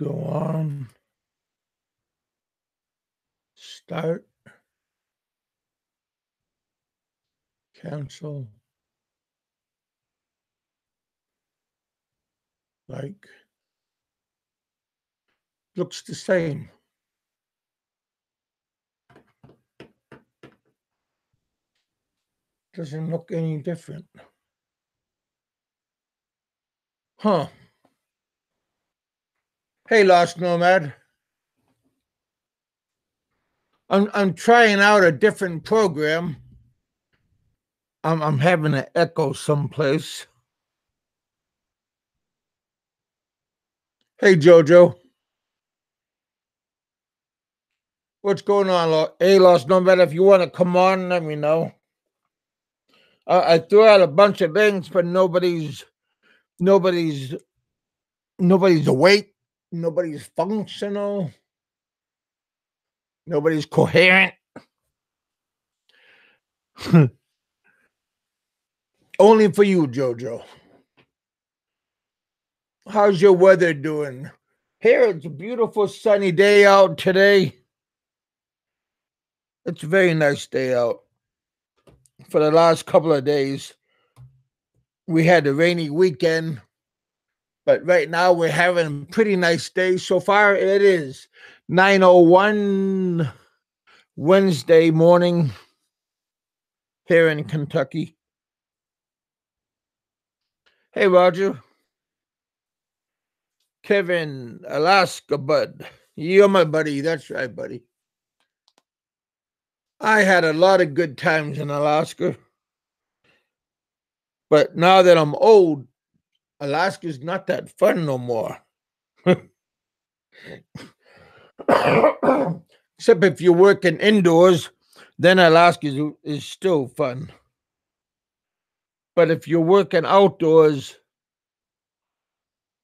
Go on. Start. Cancel. Like. Looks the same. Doesn't look any different. Huh. Hey, Lost Nomad. I'm trying out a different program. I'm having an echo someplace. Hey, Jojo. What's going on? Hey, Lost Nomad, if you want to come on, let me know. I threw out a bunch of things, but nobody's awake. Nobody's functional. Nobody's coherent. Only for you, Jojo. How's your weather doing? Here, it's a beautiful sunny day out today. It's a very nice day out. For the last couple of days, we had a rainy weekend, but right now we're having a pretty nice day. So far, it is 9:01 Wednesday morning here in Kentucky. Hey, Roger. Kevin, Alaska, bud. You're my buddy. That's right, buddy. I had a lot of good times in Alaska. But now that I'm old, Alaska's not that fun no more. Except if you're working indoors, then Alaska is still fun. But if you're working outdoors,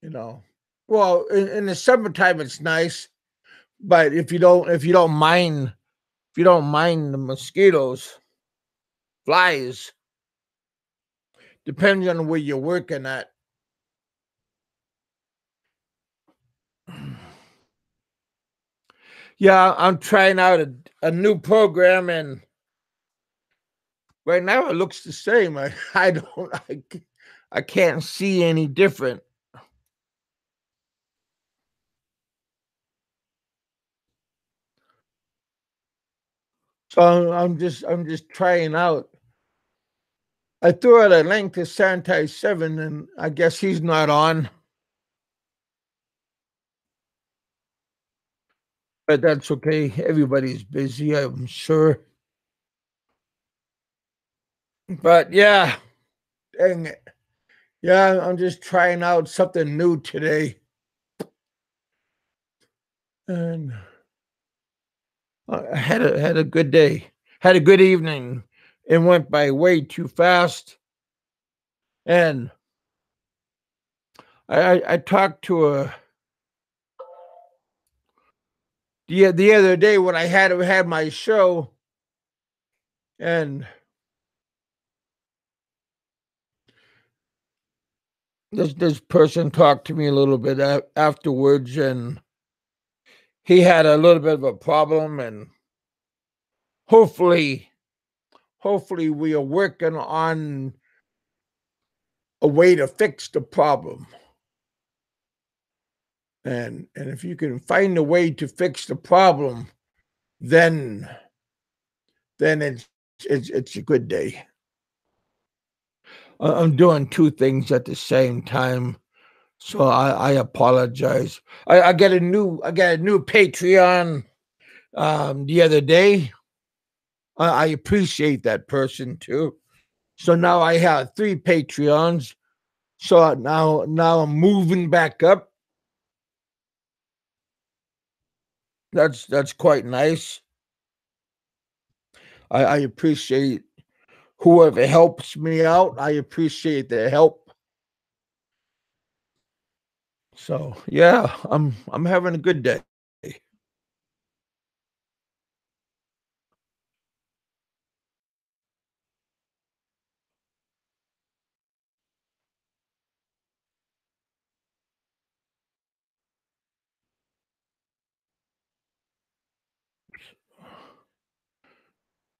well, in the summertime it's nice. But if you don't mind the mosquitoes, flies, depends on where you're working at. Yeah, I'm trying out a new program, and right now it looks the same. I can't see any different. So I'm just trying out. I threw out a link to Santai 7, and I guess he's not on. But that's okay. Everybody's busy, I'm sure. But yeah, dang it. Yeah, I'm just trying out something new today. And I had a good day. Had a good evening. It went by way too fast. And I talked to the other day when I had my show, and this person talked to me a little bit afterwards, and he had a little bit of a problem, and hopefully we are working on a way to fix the problem. And if you can find a way to fix the problem, then it's a good day. I'm doing two things at the same time, so I apologize. I got a new Patreon the other day. I appreciate that person too. So now I have 3 Patreons. So now I'm moving back up. That's quite nice. I appreciate whoever helps me out. I appreciate their help. So yeah, I'm having a good day.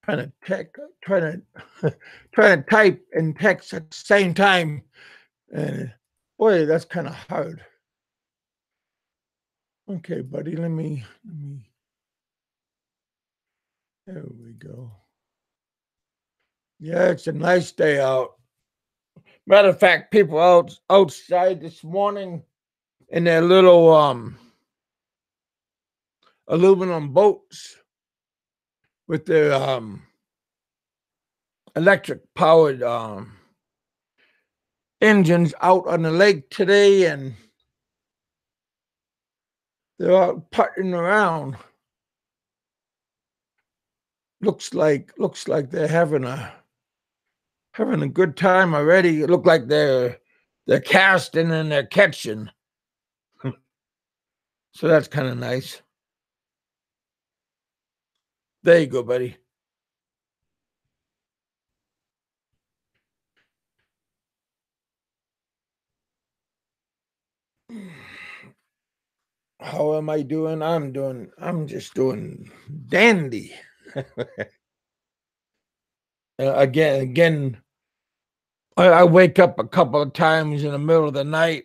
trying to trying to type and text at the same time, and boy, that's kind of hard. Okay, buddy, let me. There we go. Yeah, it's a nice day out. Matter of fact, people outside this morning in their little aluminum boats with their electric powered engines out on the lake today, and they're out putting around. Looks like they're having a good time already. It looked like they're casting and they're catching. So that's kind of nice. There you go, buddy. How am I doing? I'm just doing dandy. Again, I wake up a couple of times in the middle of the night.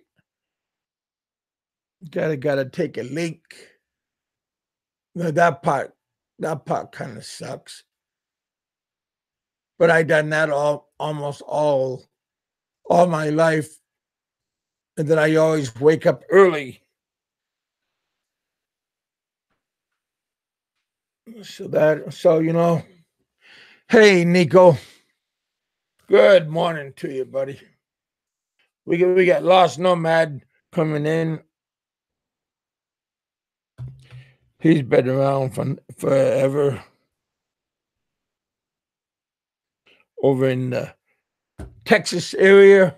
Gotta take a leak. That part kind of sucks. But I done that almost all my life, and then I always wake up early. So you know, hey Nico, good morning to you, buddy. We got Lost Nomad coming in. He's been around for forever over in the Texas area.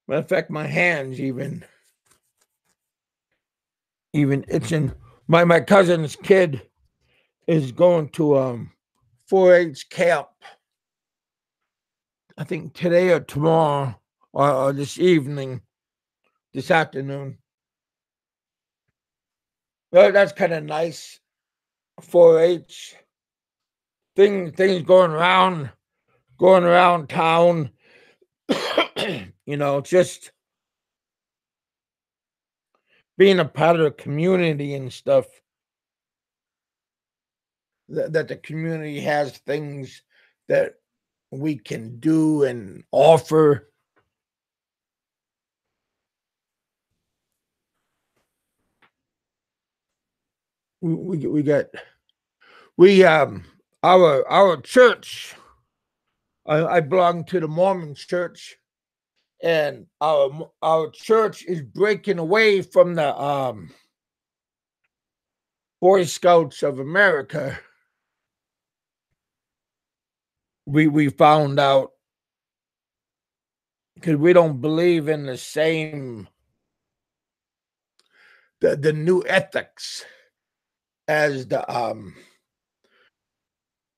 Matter of fact, my hands even itching. My cousin's kid is going to 4-H camp. I think today or tomorrow or this afternoon. Well, that's kind of nice. 4-H things going around town. You know, just being a part of the community and stuff. That the community has things that we can do and offer. We got our church. I belong to the Mormon church, and our church is breaking away from the Boy Scouts of America. We found out because we don't believe in the same the new ethics as the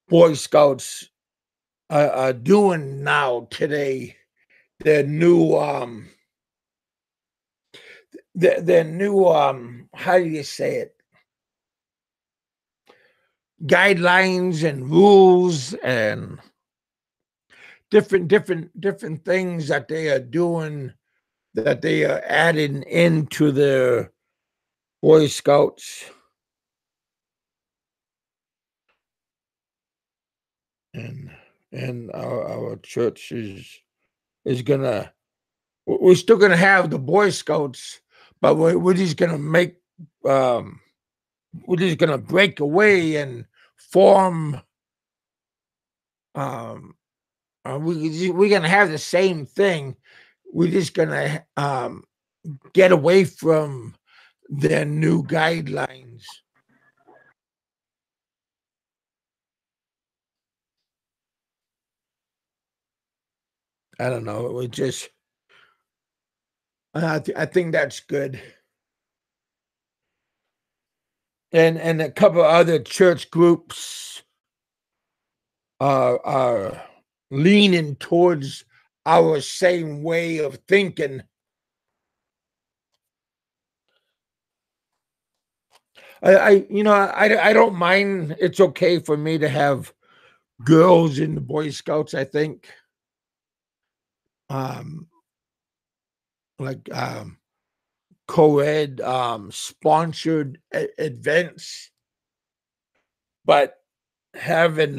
Boy Scouts are doing now today. Their new how do you say it? Guidelines and rules and different things that they are doing, that they are adding into their Boy Scouts. And our church is gonna, we're still gonna have the Boy Scouts, but we're just gonna make we're just gonna break away and form we're gonna have the same thing. We're just gonna get away from their new guidelines. I don't know. We just I think that's good. And a couple other church groups are leaning towards our same way of thinking. I don't mind. It's okay for me to have girls in the Boy Scouts, I think. Um, like co-ed sponsored events, but having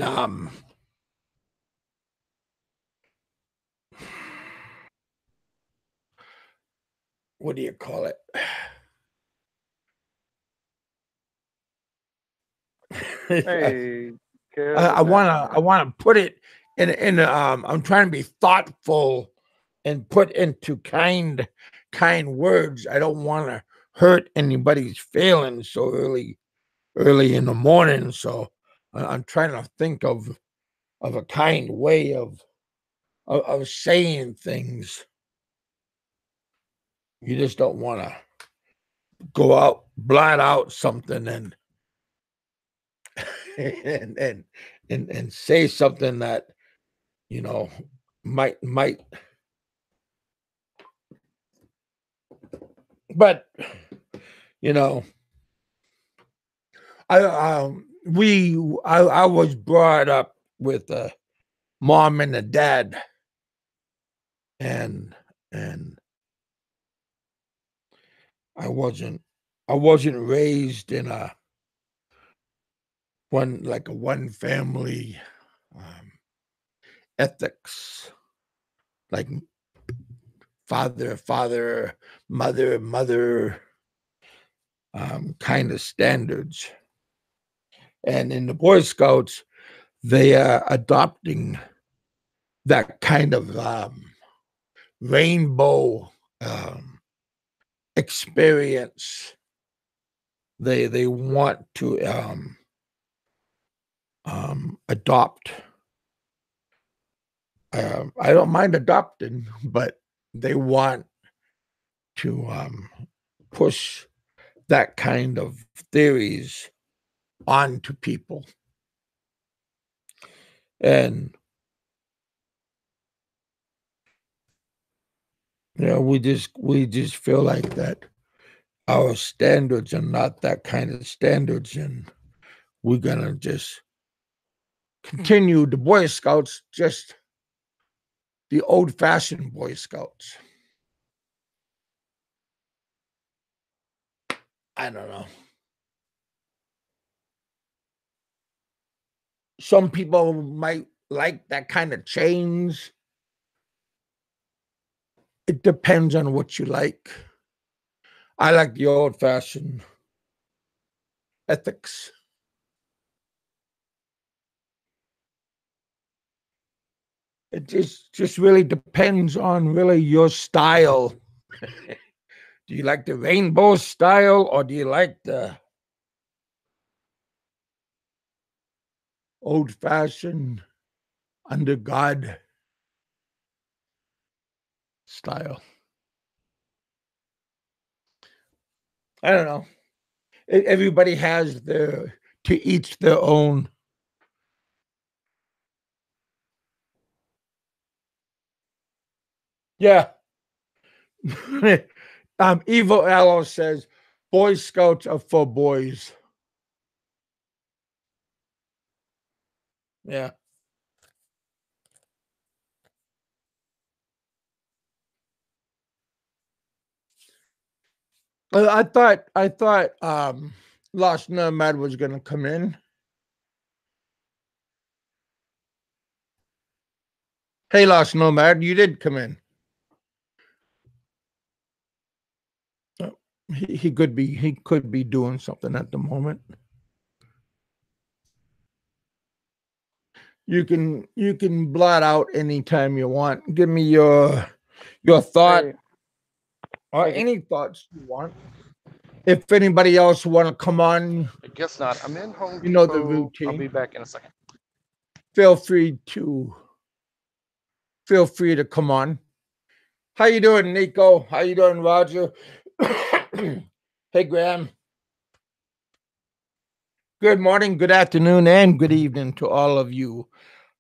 what do you call it? Hey, I good wanna put it in I'm trying to be thoughtful and put into kind words. I don't want to hurt anybody's feelings so early in the morning. So I'm trying to think of a kind way of saying things. You just don't want to go out, blot out something and and and say something that you know might but you know I was brought up with a mom and a dad, and and I wasn't I wasn't raised in a one family um, ethics, like father, mother kind of standards. And in the Boy Scouts, they are adopting that kind of rainbow experience. They want to adopt. I don't mind adopting, but they want to push that kind of theories onto people. And we just feel like that our standards are not that kind of standards, and we're gonna just continue the Boy Scouts, just the old-fashioned Boy Scouts. I don't know. Some people might like that kind of change. It depends on what you like. I like the old-fashioned ethics. It just really depends on really your style. Do you like the rainbow style, or do you like the old-fashioned under God style? I don't know. Everybody has their to each their own. Yeah. Evil Aloe says Boy Scouts are for boys. Yeah. I thought Lost Nomad was gonna come in. Hey, Lost Nomad, you did come in. Oh, he could be doing something at the moment. You can blot out anytime you want. Give me your thought hey, or hey. any thoughts you want. If anybody else want to come on, I guess not. I'm in Home you know the Depot. I'll be routine. back in a second. Feel free to feel free to come on. How you doing, Nico? How you doing, Roger? Hey, Graham. Good morning, good afternoon, and good evening to all of you.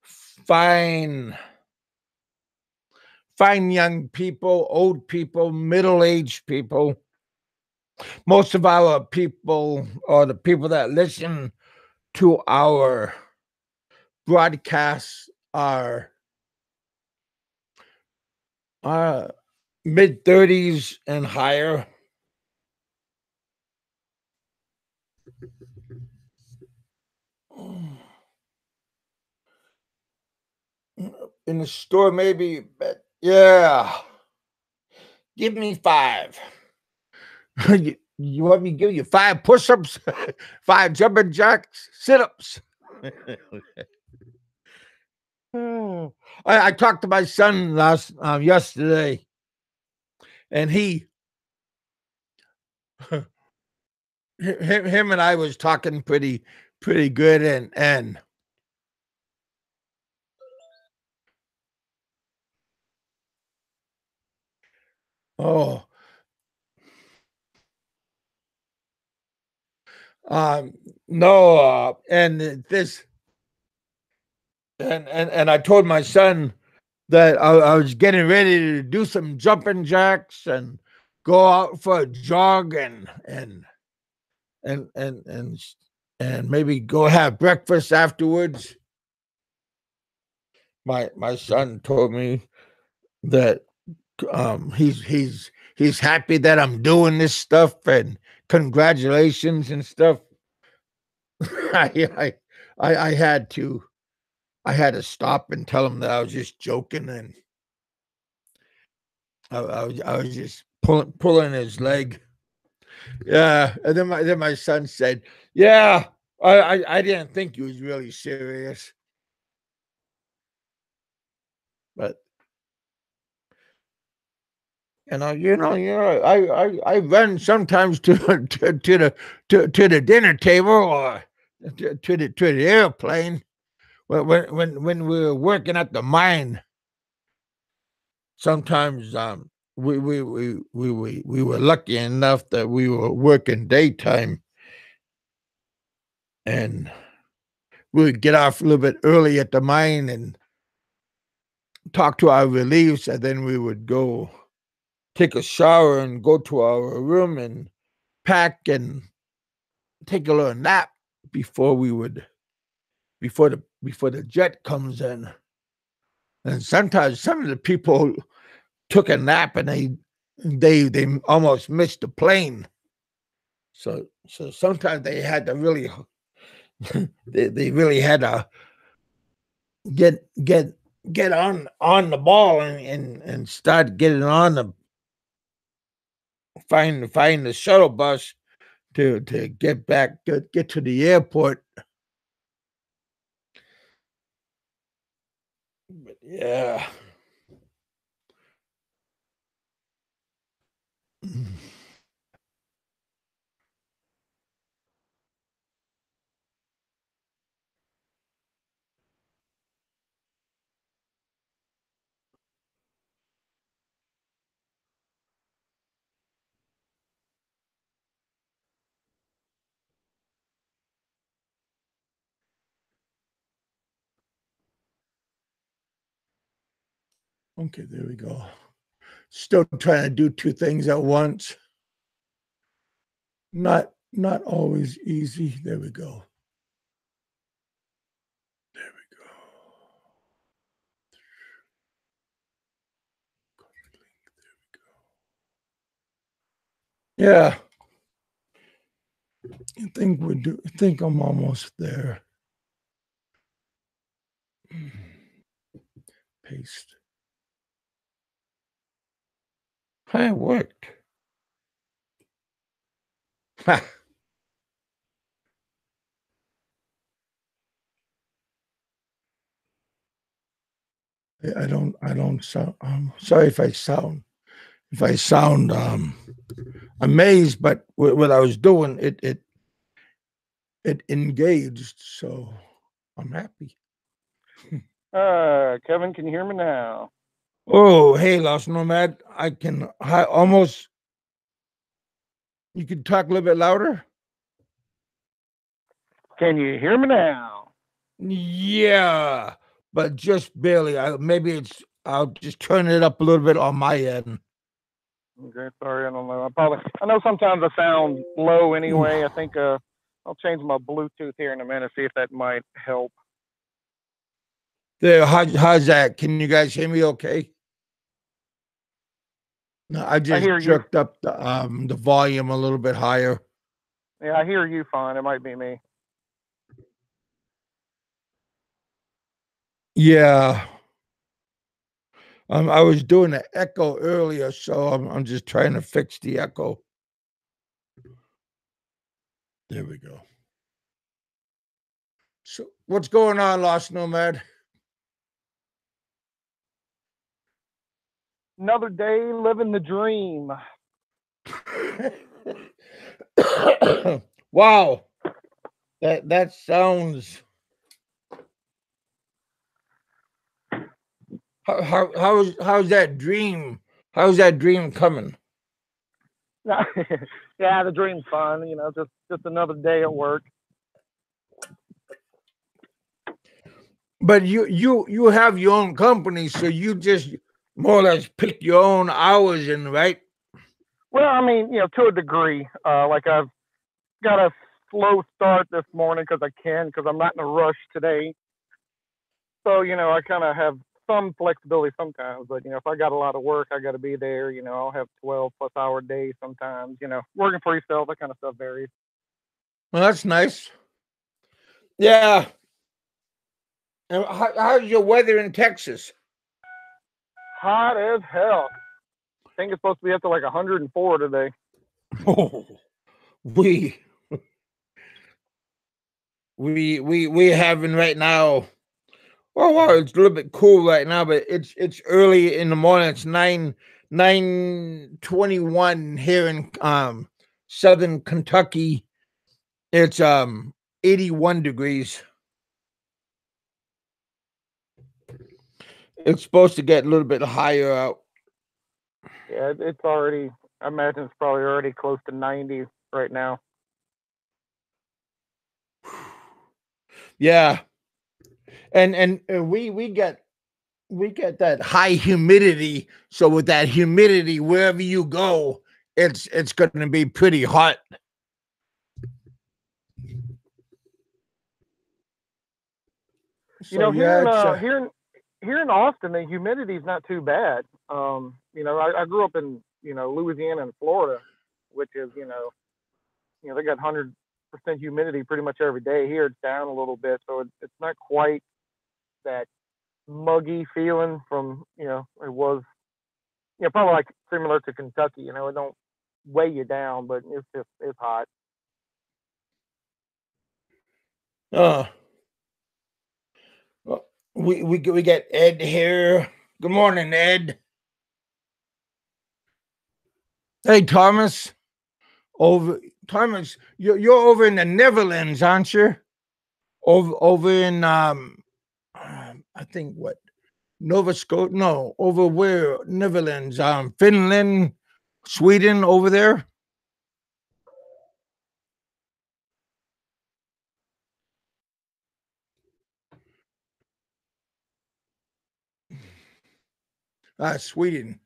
Fine, fine young people, old people, middle-aged people. most of our people, or the people that listen to our broadcasts, are mid-30s and higher. In the store, maybe, but yeah. Give me 5. You want me to give you 5 push-ups, 5 jumping jacks, sit-ups? I talked to my son yesterday, and him and I was talking pretty good, and oh, no, and this, and I told my son that I was getting ready to do some jumping jacks and go out for a jog and maybe go have breakfast afterwards. My son told me that he's happy that I'm doing this stuff, and congratulations and stuff. I had to stop and tell him that I was just joking, and I was just pulling his leg. Yeah, and then my son said, "Yeah, I didn't think he was really serious." But I run sometimes to the dinner table, or to the airplane. When we were working at the mine, sometimes we were lucky enough that we were working daytime, and we would get off a little bit early at the mine and talk to our reliefs, and then we would go take a shower and go to our room and pack and take a little nap before the jet comes in. And sometimes some of the people took a nap and they almost missed the plane. So sometimes they had to really they really had to get on the ball and start getting on the find the shuttle bus to get back, get to the airport. But yeah. Okay, there we go. Still trying to do 2 things at once. Not always easy. There we go. There we go. Yeah. I think I'm almost there. Paste. It worked. Ha. I don't sound, sorry if I sound amazed, but what I was doing, it engaged, so I'm happy. Kevin, can you hear me now? Oh, hey, Lost Nomad. I can almost. You can talk a little bit louder. Can you hear me now? Yeah, but just barely. Maybe I'll just turn it up a little bit on my end. Okay, sorry, I don't know. I know sometimes I sound low anyway. I think I'll change my Bluetooth here in a minute, see if that might help. There, how's that? Can you guys hear me okay? No, I I just hear you. jerked up the volume a little bit higher. Yeah, I hear you fine. It might be me. Yeah. I was doing an echo earlier, so I'm just trying to fix the echo. There we go. So what's going on, Lost Nomad? Another day living the dream. Wow. That sounds how's that dream? How's that dream coming? Yeah, the dream's fun. You know, just another day at work. But you have your own company, so you just more or less pick your own hours in, right? Well, I mean, you know, to a degree. Like I've got a slow start this morning because I can, because I'm not in a rush today. So, you know, I kind of have some flexibility sometimes, but, you know, if I got a lot of work, I got to be there. You know, I'll have 12+ hour days sometimes. You know, working for yourself, that kind of stuff varies. Well, that's nice. Yeah. And how's your weather in Texas? Hot as hell. I think it's supposed to be up to like 104 today. Oh, we we having right now. Oh wow, it's a little bit cool right now, but it's early in the morning. It's 9:21 here in southern Kentucky. It's 81 degrees. It's supposed to get a little bit higher out. Yeah, it's already, I imagine it's probably already close to 90 right now. Yeah, and we get that high humidity. So with that humidity, wherever you go, it's going to be pretty hot. You So know, yeah, it's here in Austin, the humidity is not too bad. You know, I grew up in, you know, Louisiana and Florida, which is, you know, they got 100% humidity pretty much every day. Here it's down a little bit, so it's not quite that muggy feeling from, you know, it was, you know, probably like similar to Kentucky. You know, it don't weigh you down, but it's hot. uh well, we get Ed here. Good morning, Ed. Hey, Thomas. Over Thomas, you're over in the Netherlands, aren't you? Over in I think what Nova Scotia? No, over where Netherlands? Finland, Sweden, over there. Sweden.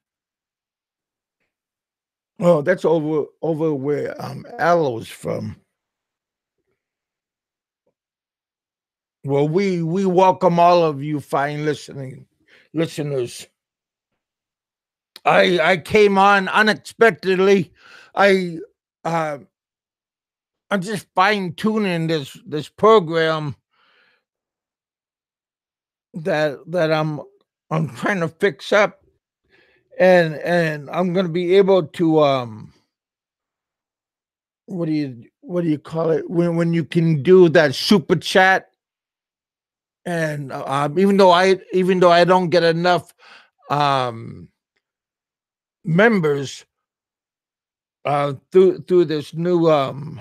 Oh, that's over where Aloe's from. Well, we welcome all of you fine listeners. I came on unexpectedly. I uh, I'm just fine tuning this program that I'm trying to fix up, and I'm gonna be able to what do you call it when you can do that super chat, and even though I don't get enough um members through this new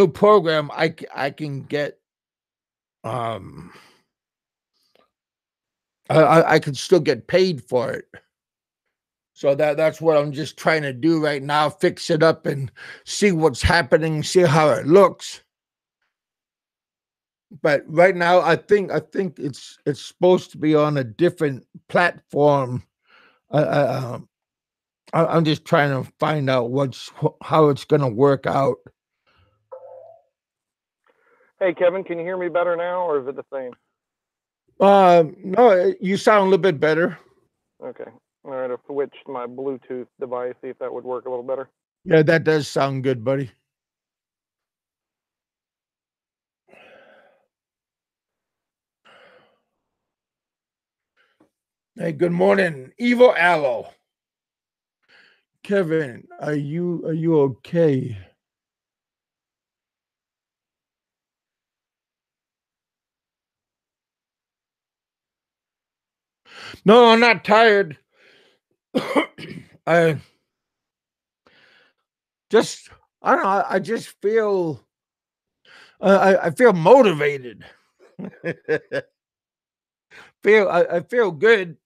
program, I can get um I can still get paid for it. So that's what I'm just trying to do right now, fix it up and see what's happening, see how it looks. But right now I think it's supposed to be on a different platform. Uh, uh, I'm just trying to find out how it's going to work out. Hey, Kevin, can you hear me better now, or is it the same? No, you sound a little bit better. Okay. All right, I've switched my Bluetooth device, see if that would work a little better. Yeah, that does sound good, buddy. Hey, good morning, Evo Aloe. Kevin, are you okay? No, I'm not tired. I just, I don't know. I just feel, I feel motivated. I feel good.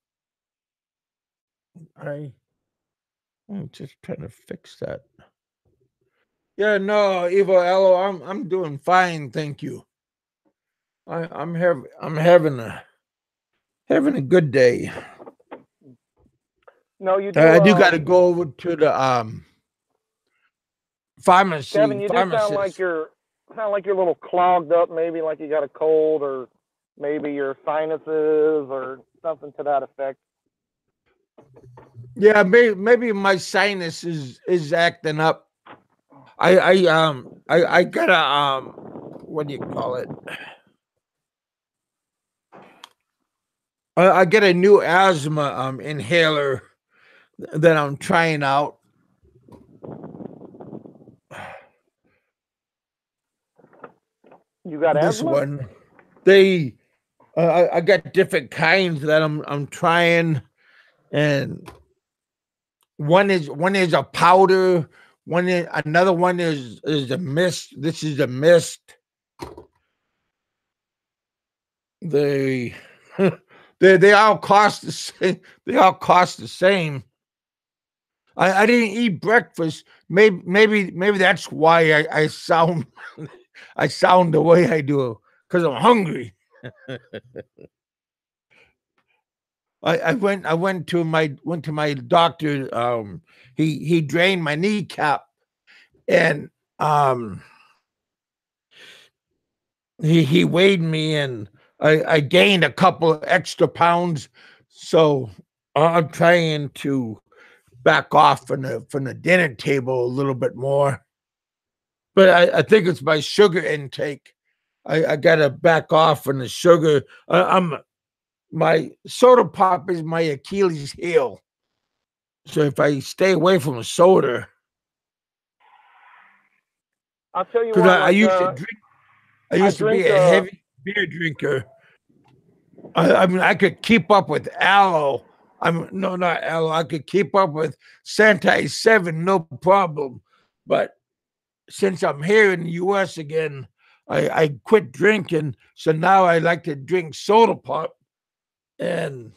I'm just trying to fix that. Yeah, no, Evo Aloe, I'm doing fine, thank you. I'm having a good day. No, you do. I do got to go over to the pharmacy. Kevin, you do sound like you're a little clogged up, maybe like you got a cold, or maybe your sinuses or something to that effect. Yeah, maybe my sinus is acting up. I got a what do you call it? I get a new asthma inhaler that I'm trying out. You got this asthma? one. I got different kinds that I'm trying, and one is a powder. Another one is a mist. This is a mist. They they all cost the same. They all cost the same. I didn't eat breakfast. Maybe that's why I sound I sound the way I do, because I'm hungry. I went to my doctor. He drained my kneecap, and he weighed me, and I gained a couple of extra pounds. So I'm trying to back off from the dinner table a little bit more. But I think it's my sugar intake. I gotta back off from the sugar. My soda pop is my Achilles heel. So if I stay away from a soda, I'll tell you because what. I used to drink, I used to be a heavy beer drinker. I mean, I could keep up with Aloe. No, not Aloe. I could keep up with Santai 7, no problem. But since I'm here in the U.S. again, I quit drinking. So now I like to drink soda pop, and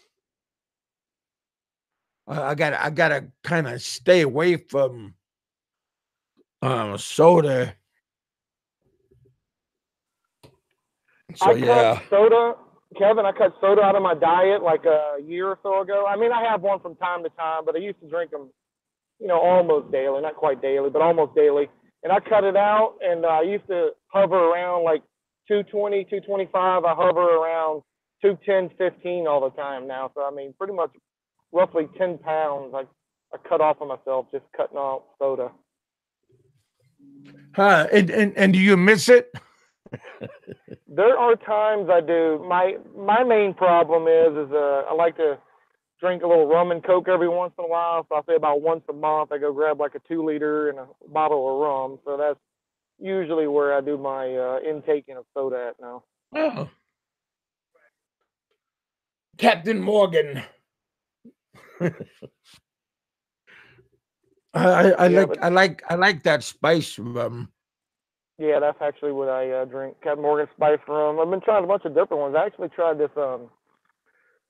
I gotta kind of stay away from soda. So I cut soda, Kevin. I cut soda out of my diet like a year or so ago. I mean, I have one from time to time, but I used to drink them, almost daily. Not quite daily, but almost daily. And I cut it out, and I used to hover around like 220, 225. I hover around 210, 15 all the time now. So I mean, pretty much roughly 10 pounds I cut off of myself just cutting off soda. And do you miss it? There are times I do. My main problem is I like to drink a little rum and Coke every once in a while. So I'll say about once a month I go grab like a 2-liter and a bottle of rum. So that's usually where I do my intaking of soda at now. Oh. Captain Morgan. I like that spice rum. Yeah, that's actually what I drink. Captain Morgan spice rum. I've been trying a bunch of different ones. I actually tried this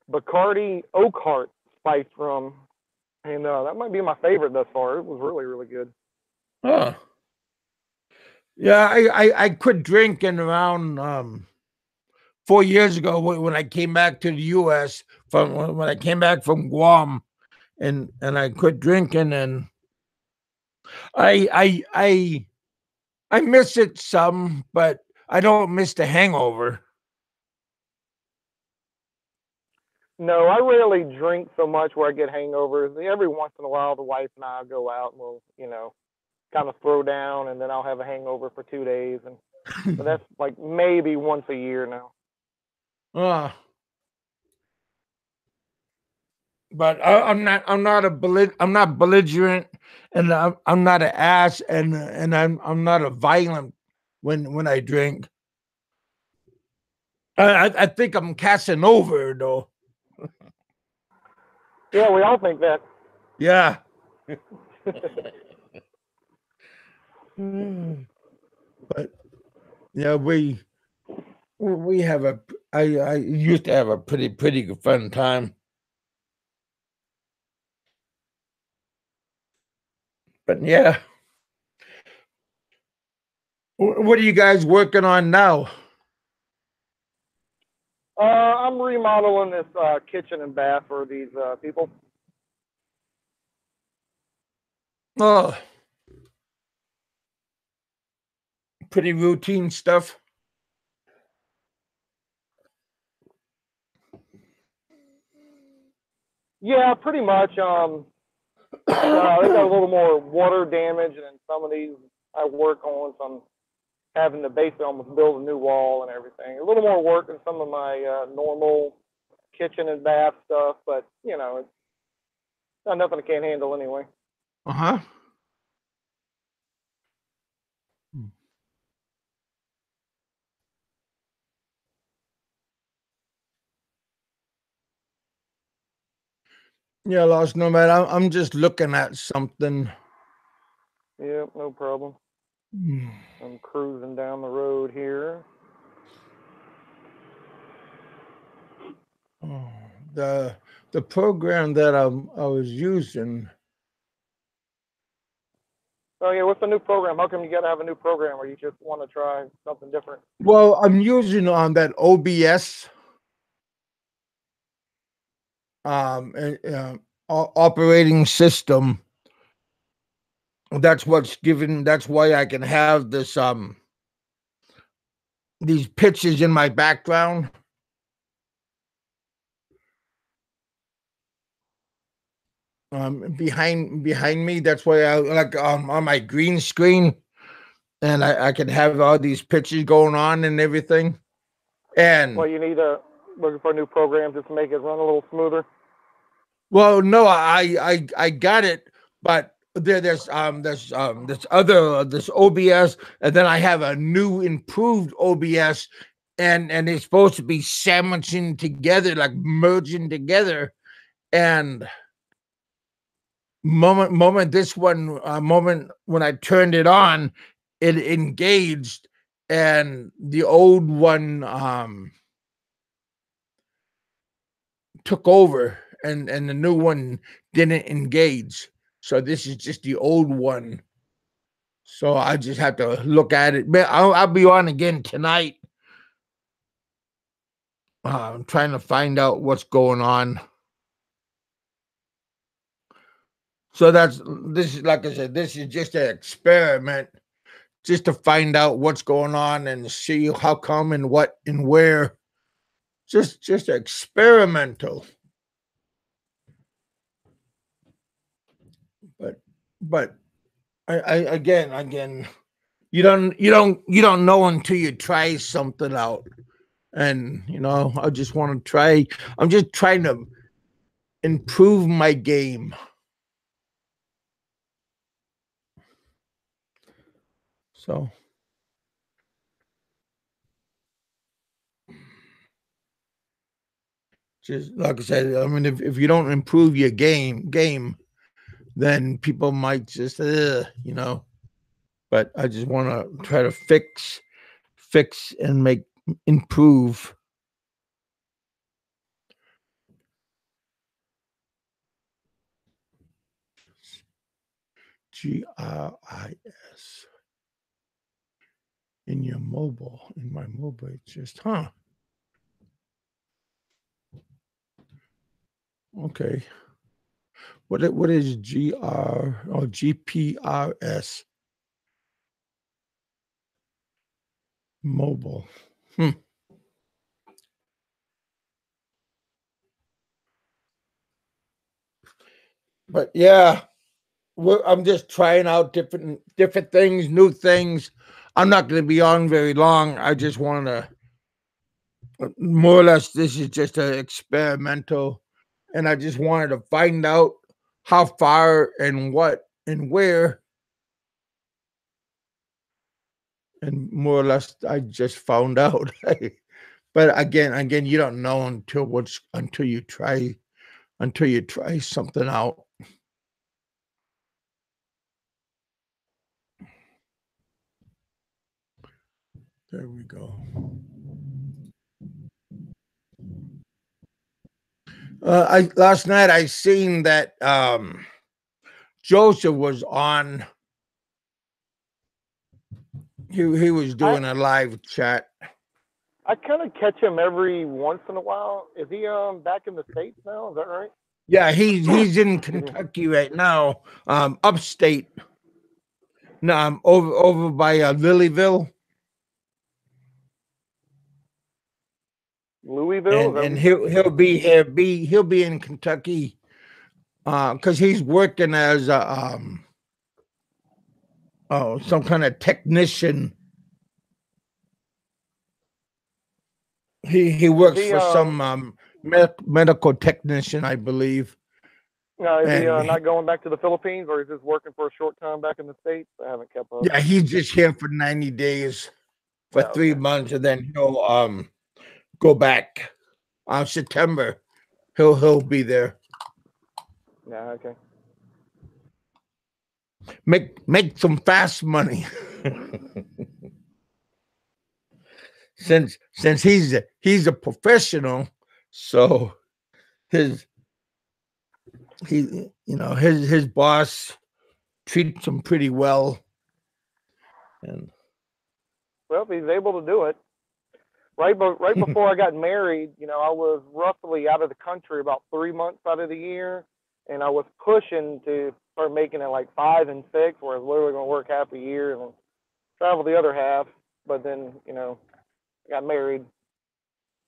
Bacardi Oak Heart spice rum, and that might be my favorite thus far. It was really, really good. Oh. Yeah, I quit drinking around 4 years ago when I came back to the U.S. from when I came back from Guam, and I quit drinking, and I I I I miss it some, but I don't miss the hangover. No, I rarely drink so much where I get hangovers. Every once in a while, the wife and I go out and we'll, kind of throw down, and then I'll have a hangover for 2 days, but that's like maybe once a year now. uh, but I'm not belligerent, and I'm not an ass, and I'm not a violent when I drink. I think I'm casting over though. Yeah, we all think that. Yeah. But yeah, we have I used to have a pretty good fun time. But yeah, what are you guys working on now? I'm remodeling this kitchen and bath for these people. Oh, pretty routine stuff. Yeah, pretty much. They got a little more water damage than some of these I work on, so I'm having to basically almost build a new wall and everything. A little more work than some of my normal kitchen and bath stuff, but it's not nothing I can't handle anyway. Uh-huh. Yeah, Lost Nomad. I'm just looking at something. Yeah, no problem. I'm cruising down the road here. Oh, the program that I was using. Oh yeah, what's the new program? How come you got to have a new program, or you just want to try something different? Well, I'm using on that OBS um uh, uh, operating system. That's what's given. That's why I can have this these pictures in my background. Behind me. That's why I like on my green screen, and I can have all these pictures going on and everything. And Well, you need looking for a new program just to make it run a little smoother. well, no, I got it, but there's other this OBS, and then I have a new improved OBS, and it's supposed to be sandwiching together, like merging together, and moment when I turned it on, it engaged, and the old one took over, and the new one didn't engage. So this is just the old one. So I just have to look at it. But I'll be on again tonight, trying to find out what's going on. So this is, like I said, this is just an experiment, just to find out what's going on and see how come and what and where. Just experimental. But but I again, you don't know until you try something out. And I just want to try. I'm just trying to improve my game. So just like I said, I mean, if you don't improve your game, then people might just But I just want to try to fix and make improve. GRIS in your mobile, in my mobile. It's just okay. What is GPRS mobile? But yeah, I'm just trying out different things, new things. I'm not going to be on very long. I just want to, more or less, this is just an experimental, and I just wanted to find out how far and what and where, and more or less, I just found out. But again, you don't know until you try something out. There we go. I last night I seen that Joseph was on. He was doing a live chat. I kind of catch him every once in a while. Is he back in the States now? Is that right? Yeah, he's in Kentucky right now, upstate. No, over by Louisville. Louisville, And he'll be here. He'll be in Kentucky, because he's working as a some kind of technician. He works for some medical technician, I believe. Is he not going back to the Philippines, or is he just working for a short time back in the States? I haven't kept up. Yeah, he's just here for 90 days, for 3 months, and then he'll go back. September, he'll be there. Yeah, okay. Make some fast money. since he's a professional, so his boss treats him pretty well. And well, if he's able to do it. Right before I got married, I was roughly out of the country about 3 months out of the year, and I was pushing to start making it like 5 and 6, where I was literally going to work half a year and travel the other half. But then, I got married.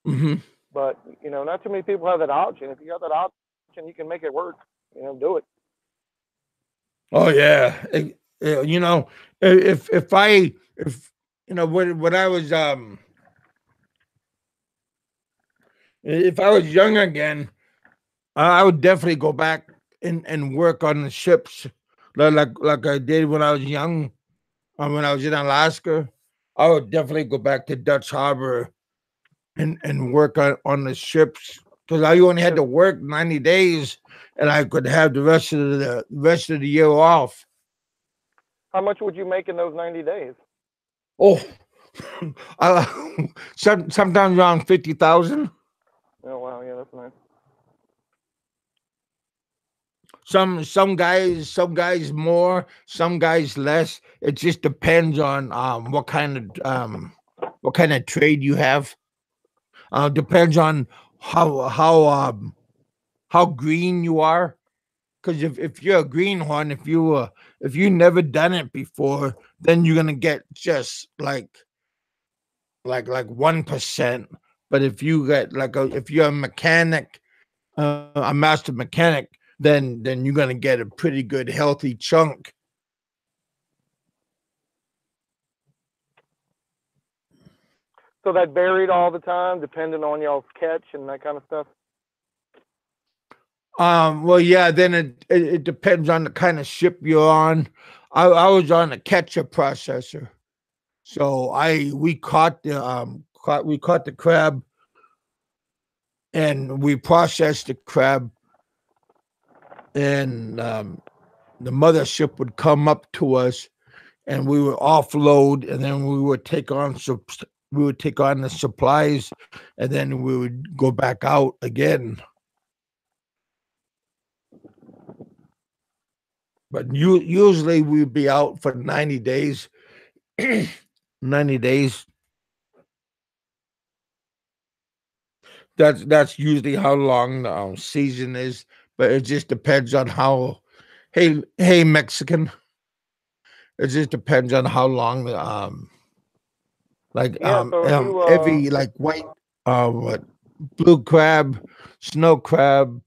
Mm-hmm. But not too many people have that option. If you got that option, you can make it work. Do it. Oh yeah, if when I was if I was young again, I would definitely go back and work on the ships, like I did when I was young. When I was in Alaska, I would definitely go back to Dutch Harbor and work on the ships, because I only had to work 90 days, and I could have the rest of the year off. How much would you make in those 90 days? Oh, sometimes around 50,000. Oh wow, yeah, that's nice. Some guys more, some guys less. It just depends on what kind of trade you have. Depends on how green you are. Because if you're a greenhorn, if you never done it before, then you're gonna get just like 1%. But if you get if you're a mechanic, a master mechanic, then you're gonna get a pretty good healthy chunk. So that varied all the time, depending on y'all's catch and that kind of stuff. Well, yeah. Then it depends on the kind of ship you're on. I was on a catcher processor, so we caught the crab, and we processed the crab, and the mothership would come up to us, and we would offload, and then we would take on the supplies, and then we would go back out again. But usually we'd be out for 90 days. 90 days. That's usually how long the season is. but it just depends on how. Hey, Mexican. It just depends on how long Yeah. So if you every like white what blue crab, snow crab,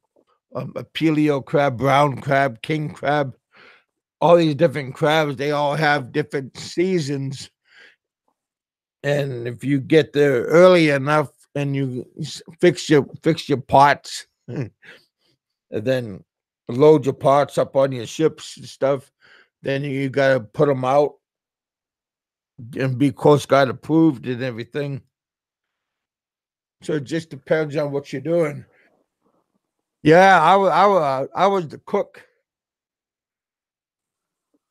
a paleo crab, brown crab, king crab, all these different crabs, they all have different seasons. And if you get there early enough and you fix your pots, and then load your pots up on your ships and stuff, then you gotta put them out and be Coast Guard approved and everything. So it just depends on what you're doing. Yeah, I was the cook.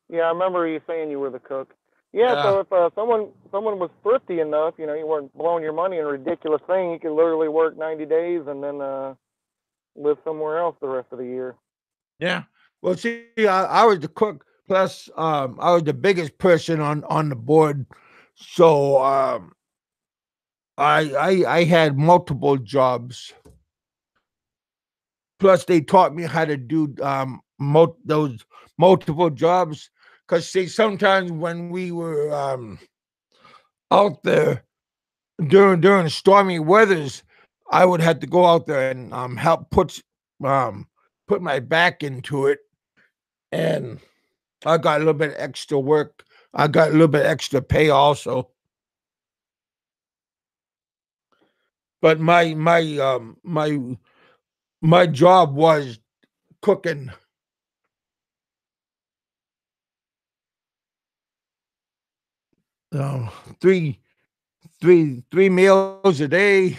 yeah, I remember you saying you were the cook. Yeah. Yeah, So if someone was thrifty enough, you know, you weren't blowing your money in a ridiculous thing, you could literally work 90 days and then live somewhere else the rest of the year. yeah. Well, see, I was the cook. Plus, I was the biggest person on the board, so I had multiple jobs. Plus, they taught me how to do those multiple jobs. Because see, sometimes when we were out there during stormy weathers, I would have to go out there and help um put my back into it, and I got a little bit extra work. I got a little bit extra pay also. But my job was cooking. 3 3 meals a day,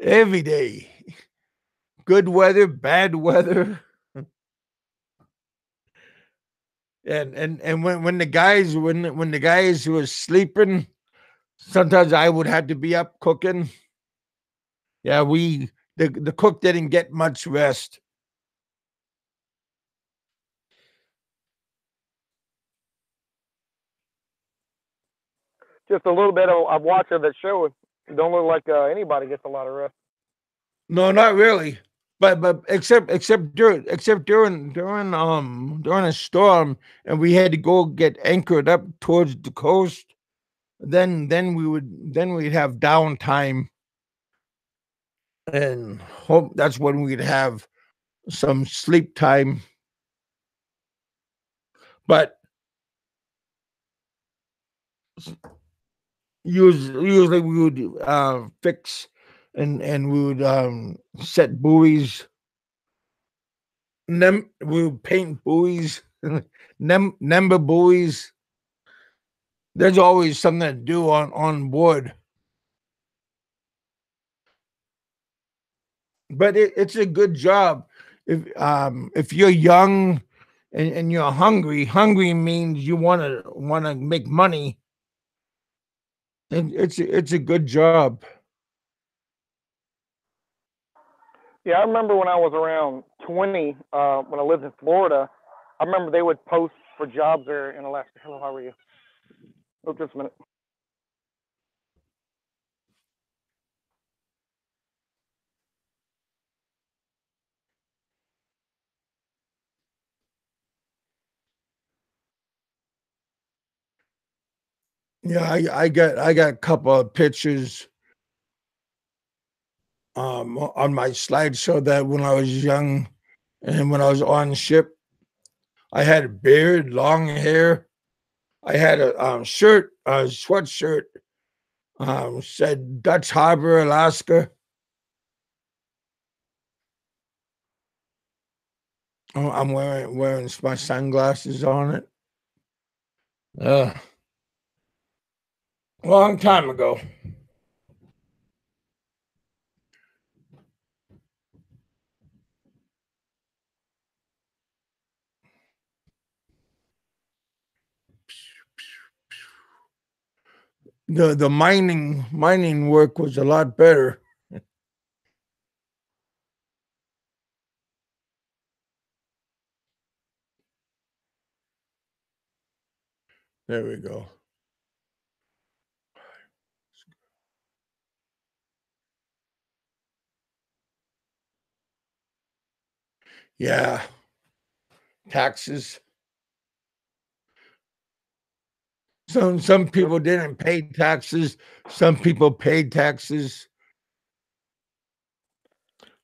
every day. Good weather, bad weather. And when the guys were sleeping, sometimes I would have to be up cooking. Yeah, the cook didn't get much rest. Just a little bit of I've watched of that show. It don't look like anybody gets a lot of rest. No, not really. But except during a storm and we had to go get anchored up towards the coast, then we'd have downtime and hope that's when we'd have some sleep time. But usually we would fix and we would set buoys. We would paint buoys, number buoys. There's always something to do on board. But it's a good job if you're young and you're hungry. Hungry means you want to make money. And it's a good job. Yeah, I remember when I was around 20, when I lived in Florida, I remember they would post for jobs there in Alaska. Hello, how are you? Oh, just a minute. Yeah, I got a couple of pictures on my slideshow that when I was young and when I was on ship, I had a beard, long hair. I had a sweatshirt, said Dutch Harbor, Alaska. I'm wearing my sunglasses on it. Uh, long time ago. The mining work was a lot better. There we go. Yeah. Taxes. Some people didn't pay taxes. Some people paid taxes.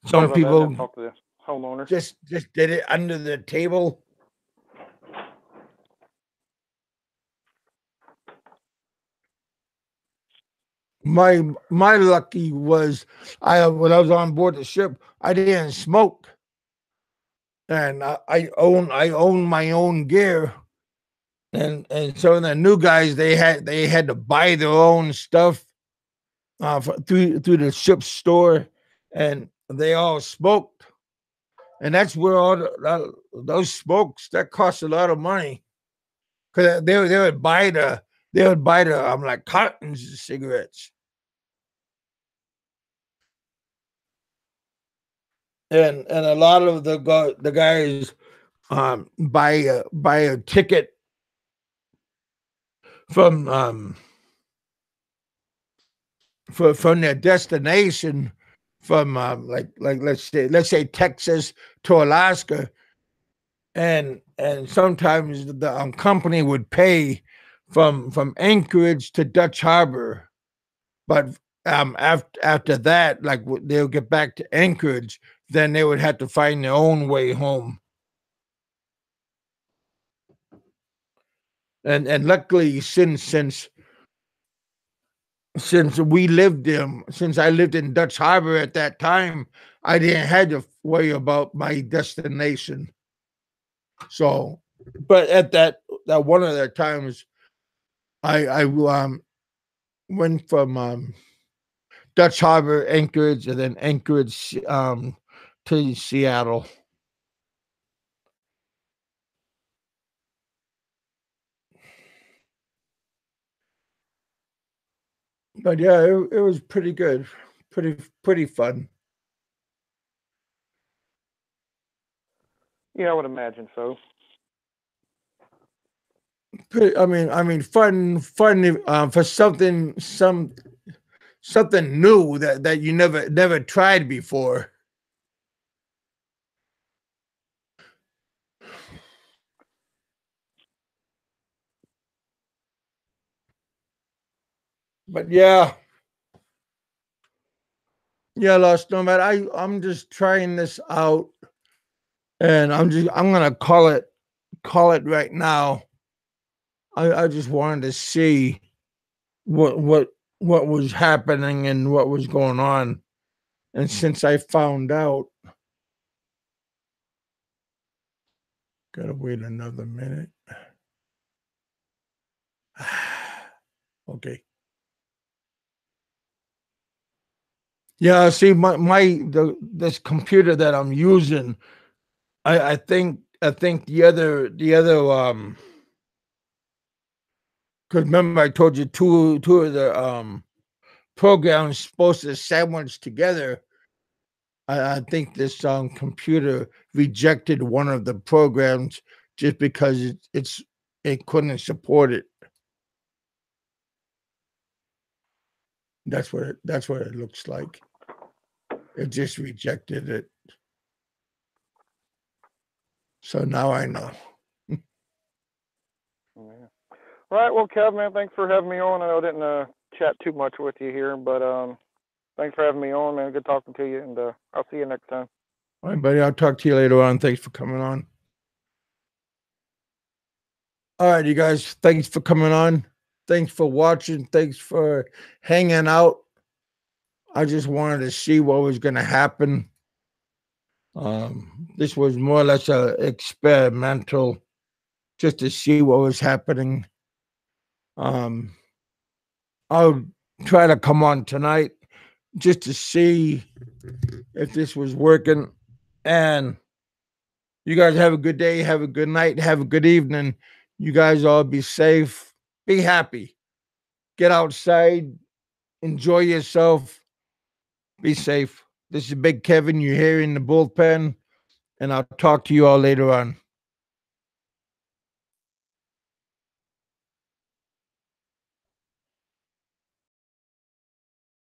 Sorry Some about that. I had to people talk to the homeowner. just did it under the table. My lucky was when I was on board the ship, I didn't smoke, and I own my own gear, and so the new guys they had to buy their own stuff through the ship's store, and they all smoked, and that's where all those smokes that cost a lot of money because they would buy the like cartons of cigarettes. And a lot of the guys buy a ticket from from their destination from like let's say Texas to Alaska, and sometimes the company would pay from Anchorage to Dutch Harbor, but after that, like they'll get back to Anchorage, then they would have to find their own way home. And luckily, since we lived since I lived in Dutch Harbor at that time, I didn't have to worry about my destination. So, but at that one of the times, I went from Dutch Harbor, Anchorage, and then Anchorage to Seattle. But yeah, it was pretty good, pretty fun. Yeah, I would imagine so. I mean, fun for something new that you never tried before. But yeah, Lost Nomad. I'm just trying this out, and I'm gonna call it right now. I just wanted to see what was happening and what was going on, and since I found out, gotta wait another minute. Okay. Yeah, see, this computer that I'm using, I think the other because remember I told you two of the programs supposed to sandwich together. I think this computer rejected one of the programs just because it couldn't support it. That's what it looks like. It just rejected it. So now I know. Yeah. All right. Well, Kev, man, thanks for having me on. I know I didn't chat too much with you here, but thanks for having me on, man. Good talking to you, and I'll see you next time. All right, buddy. I'll talk to you later on. Thanks for coming on. All right, you guys. Thanks for coming on. Thanks for watching. Thanks for hanging out. I just wanted to see what was going to happen. This was more or less experimental, just to see what was happening. I'll try to come on tonight just to see if this was working. And you guys have a good day, have a good night, have a good evening. You guys all be safe, be happy, get outside, enjoy yourself, be safe. This is Big Kevin. You're here in the bullpen, and I'll talk to you all later on.